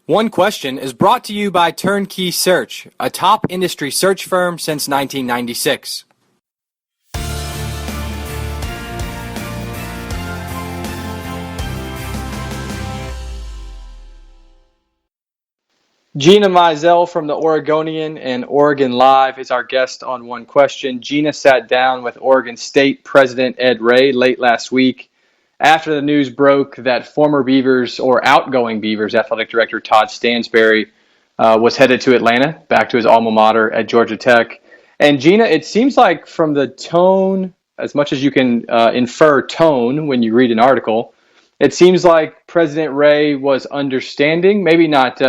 One Question is brought to you by Turnkey Search, a top industry search firm since 1996. Gina Mizell from the Oregonian and Oregon Live is our guest on One Question. Gina sat down with Oregon State President Ed Ray late last week after the news broke that former Beavers, or outgoing Beavers, athletic director Todd Stansbury was headed to Atlanta, back to his alma mater at Georgia Tech. And Gina, it seems like from the tone, as much as you can infer tone when you read an article, it seems like President Ray was understanding, maybe not...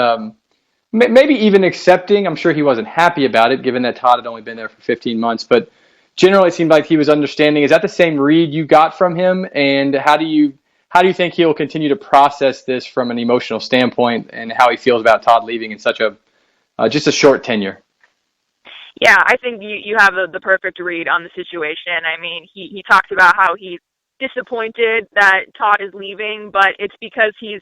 maybe even accepting. I'm sure he wasn't happy about it, given that Todd had only been there for 15 months. But generally, it seemed like he was understanding. Is that the same read you got from him? And how do you think he'll continue to process this from an emotional standpoint, and how he feels about Todd leaving in such a just a short tenure? Yeah, I think you have the perfect read on the situation. I mean, he talks about how he's disappointed that Todd is leaving, but it's because he's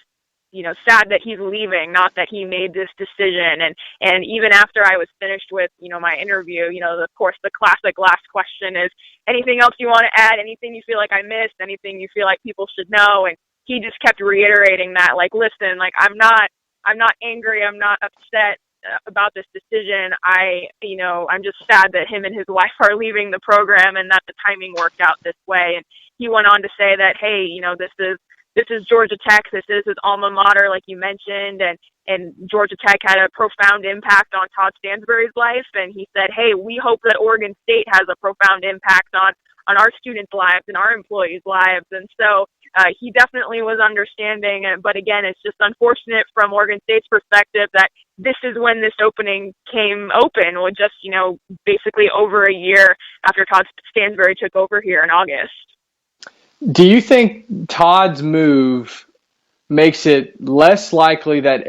sad that he's leaving, not that he made this decision. And even after I was finished with, my interview, of course, the classic last question is, anything else you want to add? Anything you feel like I missed? Anything you feel like people should know? And he just kept reiterating that, like, listen, like, I'm not angry. I'm not upset about this decision. I'm just sad that him and his wife are leaving the program and that the timing worked out this way. And he went on to say that, hey, this is Georgia Tech. This is his alma mater, like you mentioned, and Georgia Tech had a profound impact on Todd Stansbury's life. And he said, hey, we hope that Oregon State has a profound impact on our students' lives and our employees' lives. And so he definitely was understanding. But again, it's just unfortunate from Oregon State's perspective that this is when this opening came open, with just, basically over a year after Todd Stansbury took over here in August. Do you think Todd's move makes it less likely that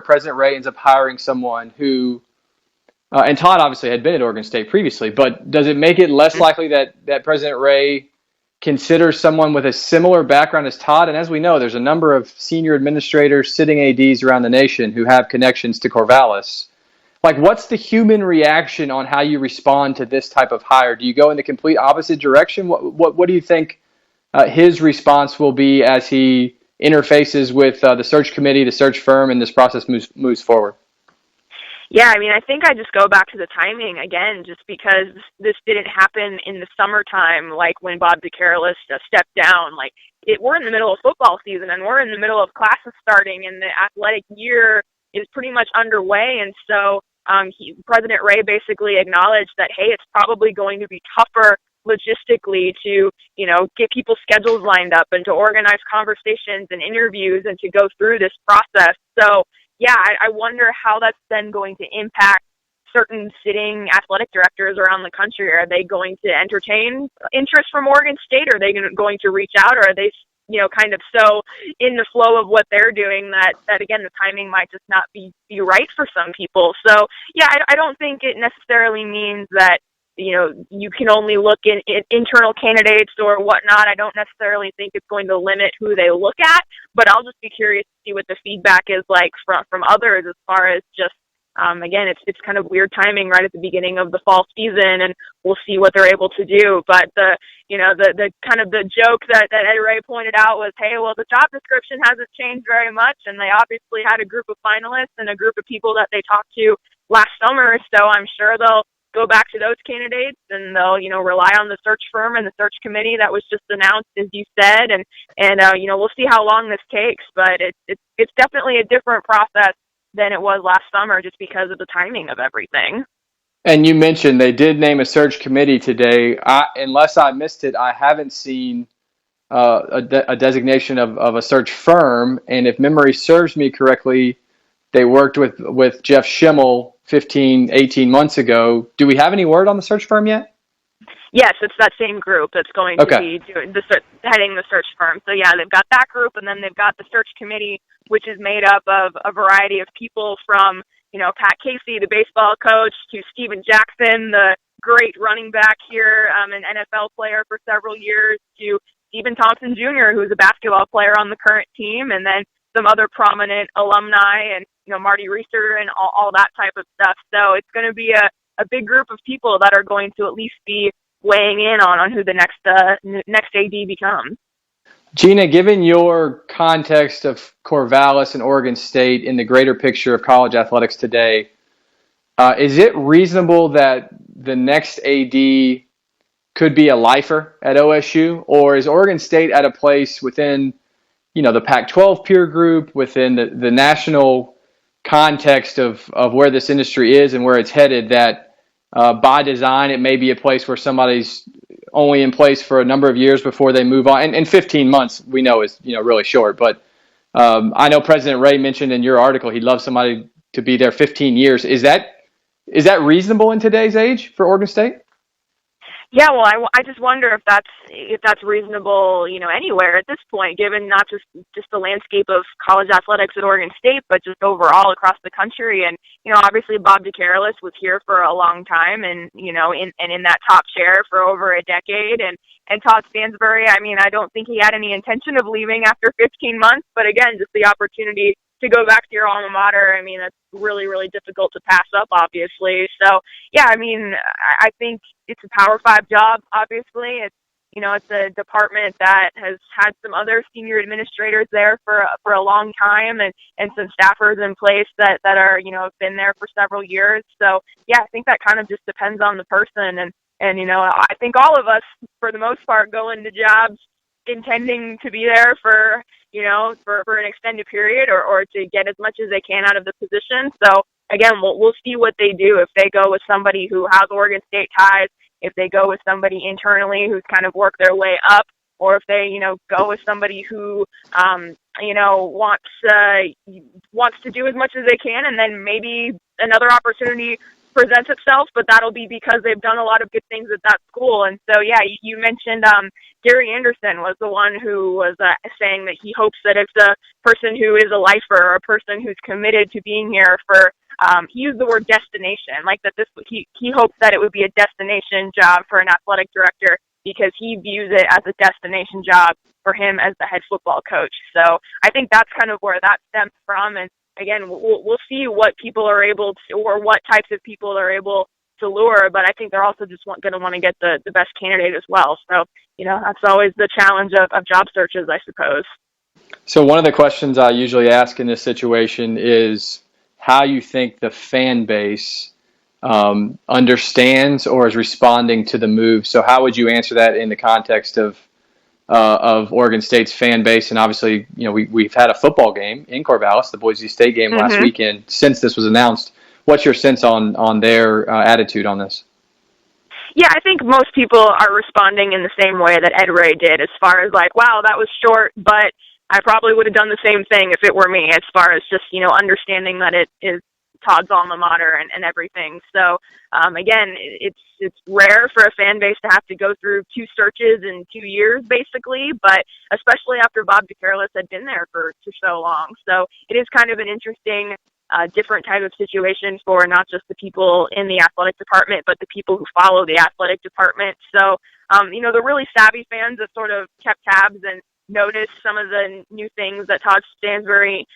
President Ray ends up hiring someone who, and Todd obviously had been at Oregon State previously, but does it make it less likely that President Ray considers someone with a similar background as Todd? And as we know, there's a number of senior administrators, sitting ADs around the nation who have connections to Corvallis. Like, what's the human reaction on how you respond to this type of hire? Do you go in the complete opposite direction? What do you think his response will be as he interfaces with the search committee, the search firm, and this process moves forward? Yeah, I mean, I think I just go back to the timing again, just because this didn't happen in the summertime, like when Bob DeCarolis stepped down. Like, we're in the middle of football season, and we're in the middle of classes starting, and the athletic year is pretty much underway. And so President Ray basically acknowledged that, hey, it's probably going to be tougher logistically to, get people's schedules lined up and to organize conversations and interviews and to go through this process. So, yeah, I wonder how that's then going to impact certain sitting athletic directors around the country. Are they going to entertain interest from Oregon State? Are they going to reach out, or are they kind of so in the flow of what they're doing that again, the timing might just not be right for some people. So, yeah, I don't think it necessarily means that, you can only look in internal candidates or whatnot. I don't necessarily think it's going to limit who they look at, but I'll just be curious to see what the feedback is like from others, as far as just, again, it's kind of weird timing right at the beginning of the fall season, and we'll see what they're able to do. But the kind of the joke that Ed Ray pointed out was, hey, well, the job description hasn't changed very much, and they obviously had a group of finalists and a group of people that they talked to last summer, so I'm sure they'll go back to those candidates, and they'll, rely on the search firm and the search committee that was just announced, as you said, and we'll see how long this takes. But it's definitely a different process than it was last summer, just because of the timing of everything. And you mentioned they did name a search committee today. Unless I missed it, I haven't seen a designation of a search firm. And if memory serves me correctly, they worked with Jeff Schimmel 15, 18 months ago. Do we have any word on the search firm yet? Yes, it's that same group that's going to be doing heading the search firm. So, yeah, they've got that group, and then they've got the search committee, which is made up of a variety of people from, Pat Casey, the baseball coach, to Steven Jackson, the great running back here, an NFL player for several years, to Stephen Thompson Jr., who's a basketball player on the current team, and then some other prominent alumni and, Marty Reeser and all that type of stuff. So it's going to be a big group of people that are going to at least be weighing in on who the next AD becomes. Gina, given your context of Corvallis and Oregon State in the greater picture of college athletics today, is it reasonable that the next AD could be a lifer at OSU, or is Oregon State at a place within, the Pac-12 peer group, within the national context of where this industry is and where it's headed, that by design it may be a place where somebody's only in place for a number of years before they move on? And 15 months we know is really short, but I know President Ray mentioned in your article he'd love somebody to be there 15 years. Is that reasonable in today's age for Oregon State? Yeah, well, I just wonder if that's reasonable, anywhere at this point, given not just the landscape of college athletics at Oregon State, but just overall across the country. And obviously Bob DeCarolis was here for a long time, and in that top chair for over a decade. And Todd Stansbury, I don't think he had any intention of leaving after 15 months, but again, just the opportunity to go back to your alma mater, that's really, really difficult to pass up, obviously. So, yeah, I think it's a Power 5 job, obviously. It's a department that has had some other senior administrators there for a long time, and some staffers in place that are, have been there for several years. So, yeah, I think that kind of just depends on the person. And I think all of us, for the most part, go into jobs intending to be there for an extended period or to get as much as they can out of the position. So again, we'll see what they do. If they go with somebody who has Oregon State ties, if they go with somebody internally who's kind of worked their way up, or if they, go with somebody who, wants to do as much as they can, and then maybe another opportunity presents itself, but that'll be because they've done a lot of good things at that school. And so, yeah, you mentioned Gary Anderson was the one who was saying that he hopes that it's a person who is a lifer, or a person who's committed to being here for, he used the word destination, like that he hopes that it would be a destination job for an athletic director, because he views it as a destination job for him as the head football coach. So I think that's kind of where that stems from. And again, we'll see what people are able to, or what types of people are able to lure, but I think they're also just going to want to get the best candidate as well. So, that's always the challenge of job searches, I suppose. So one of the questions I usually ask in this situation is how you think the fan base understands or is responding to the move. So how would you answer that in the context of Oregon State's fan base? And obviously, we've had a football game in Corvallis, the Boise State game last weekend, since this was announced. What's your sense on their attitude on this? Yeah, I think most people are responding in the same way that Ed Ray did, as far as like, wow, that was short, but I probably would have done the same thing if it were me, as far as just, understanding that it is Todd's alma mater and everything. So, again, it's rare for a fan base to have to go through two searches in 2 years, basically, but especially after Bob DeCarolis had been there for so long. So it is kind of an interesting, different type of situation for not just the people in the athletic department, but the people who follow the athletic department. So, the really savvy fans have sort of kept tabs and noticed some of the new things that Todd Stansbury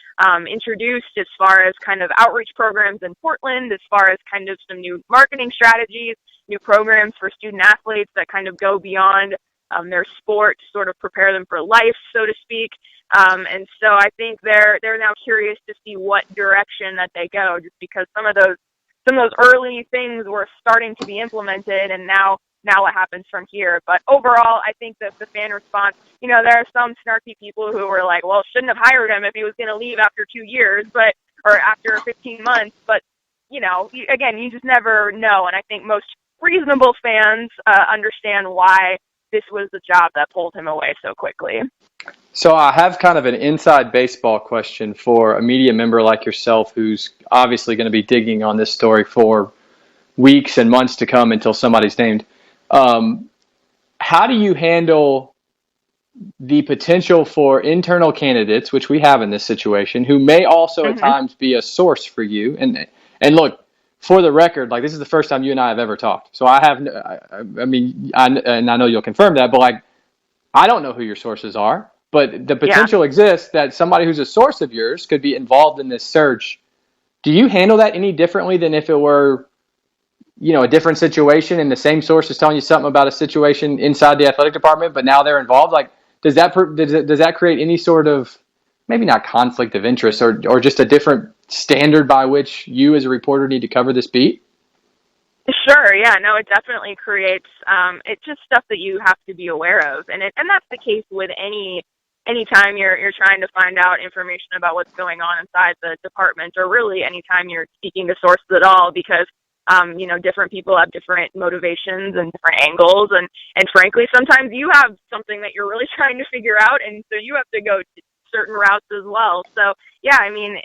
introduced, as far as kind of outreach programs in Portland, as far as kind of some new marketing strategies, new programs for student athletes that kind of go beyond their sport to sort of prepare them for life, so to speak. And so I think they're now curious to see what direction that they go, just because some of those early things were starting to be implemented, and now what happens from here. But overall, I think that the fan response, there are some snarky people who were like, well, shouldn't have hired him if he was going to leave after 2 years, or after 15 months. But, again, you just never know. And I think most reasonable fans understand why this was the job that pulled him away so quickly. So I have kind of an inside baseball question for a media member like yourself, who's obviously going to be digging on this story for weeks and months to come until somebody's named. How do you handle the potential for internal candidates, which we have in this situation, who may also at times be a source for you? And look, for the record, like, this is the first time you and I have ever talked. So I know you'll confirm that, but like, I don't know who your sources are, but the Yeah. potential exists that somebody who's a source of yours could be involved in this search. Do you handle that any differently than if it were, a different situation and the same source is telling you something about a situation inside the athletic department, but now they're involved? Like, does that create any sort of, maybe not conflict of interest, or just a different standard by which you as a reporter need to cover this beat? Sure, yeah, no, it definitely creates, it's just stuff that you have to be aware of, and that's the case with anytime you're trying to find out information about what's going on inside the department, or really anytime you're speaking to sources at all, because different people have different motivations and different angles, and frankly, sometimes you have something that you're really trying to figure out, and so you have to go certain routes as well. So yeah, I mean,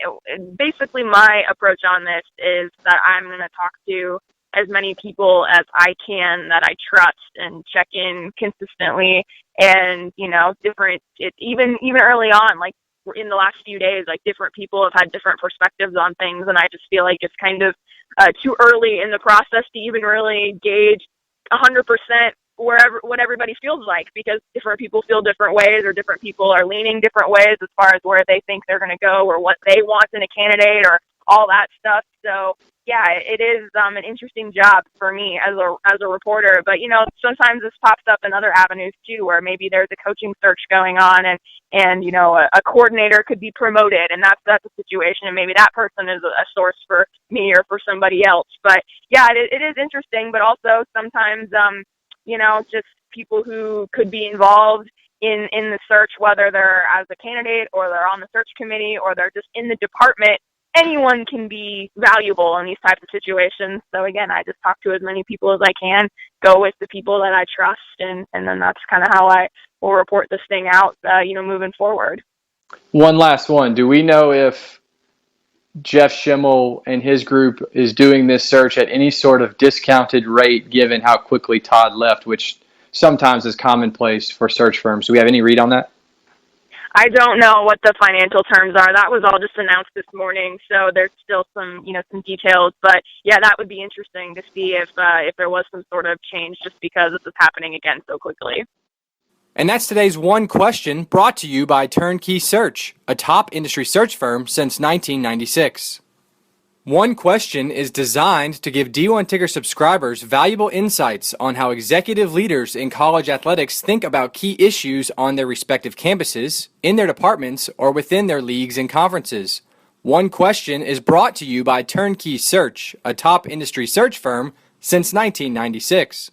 basically my approach on this is that I'm going to talk to as many people as I can that I trust and check in consistently, and even early on, like in the last few days, like different people have had different perspectives on things, and I just feel like it's kind of too early in the process to even really gauge 100% what everybody feels like, because different people feel different ways, or different people are leaning different ways as far as where they think they're going to go, or what they want in a candidate, or all that stuff. So yeah, it is an interesting job for me as a reporter. But sometimes this pops up in other avenues too, where maybe there's a coaching search going on, and a coordinator could be promoted, and that's a situation, and maybe that person is a source for me or for somebody else. But yeah, it is interesting, but also sometimes just people who could be involved in the search, whether they're as a candidate, or they're on the search committee, or they're just in the department. Anyone can be valuable in these types of situations. So again, I just talk to as many people as I can, go with the people that I trust, and then that's kind of how I will report this thing out, moving forward. One last one. Do we know if Jeff Schimmel and his group is doing this search at any sort of discounted rate, given how quickly Todd left, which sometimes is commonplace for search firms? Do we have any read on that? I don't know what the financial terms are. That was all just announced this morning, so there's still some details. But yeah, that would be interesting to see if there was some sort of change, just because this is happening again so quickly. And that's today's One Question, brought to you by Turnkey Search, a top industry search firm since 1996. One Question is designed to give D1 Ticker subscribers valuable insights on how executive leaders in college athletics think about key issues on their respective campuses, in their departments, or within their leagues and conferences. One Question is brought to you by Turnkey Search, a top industry search firm since 1996.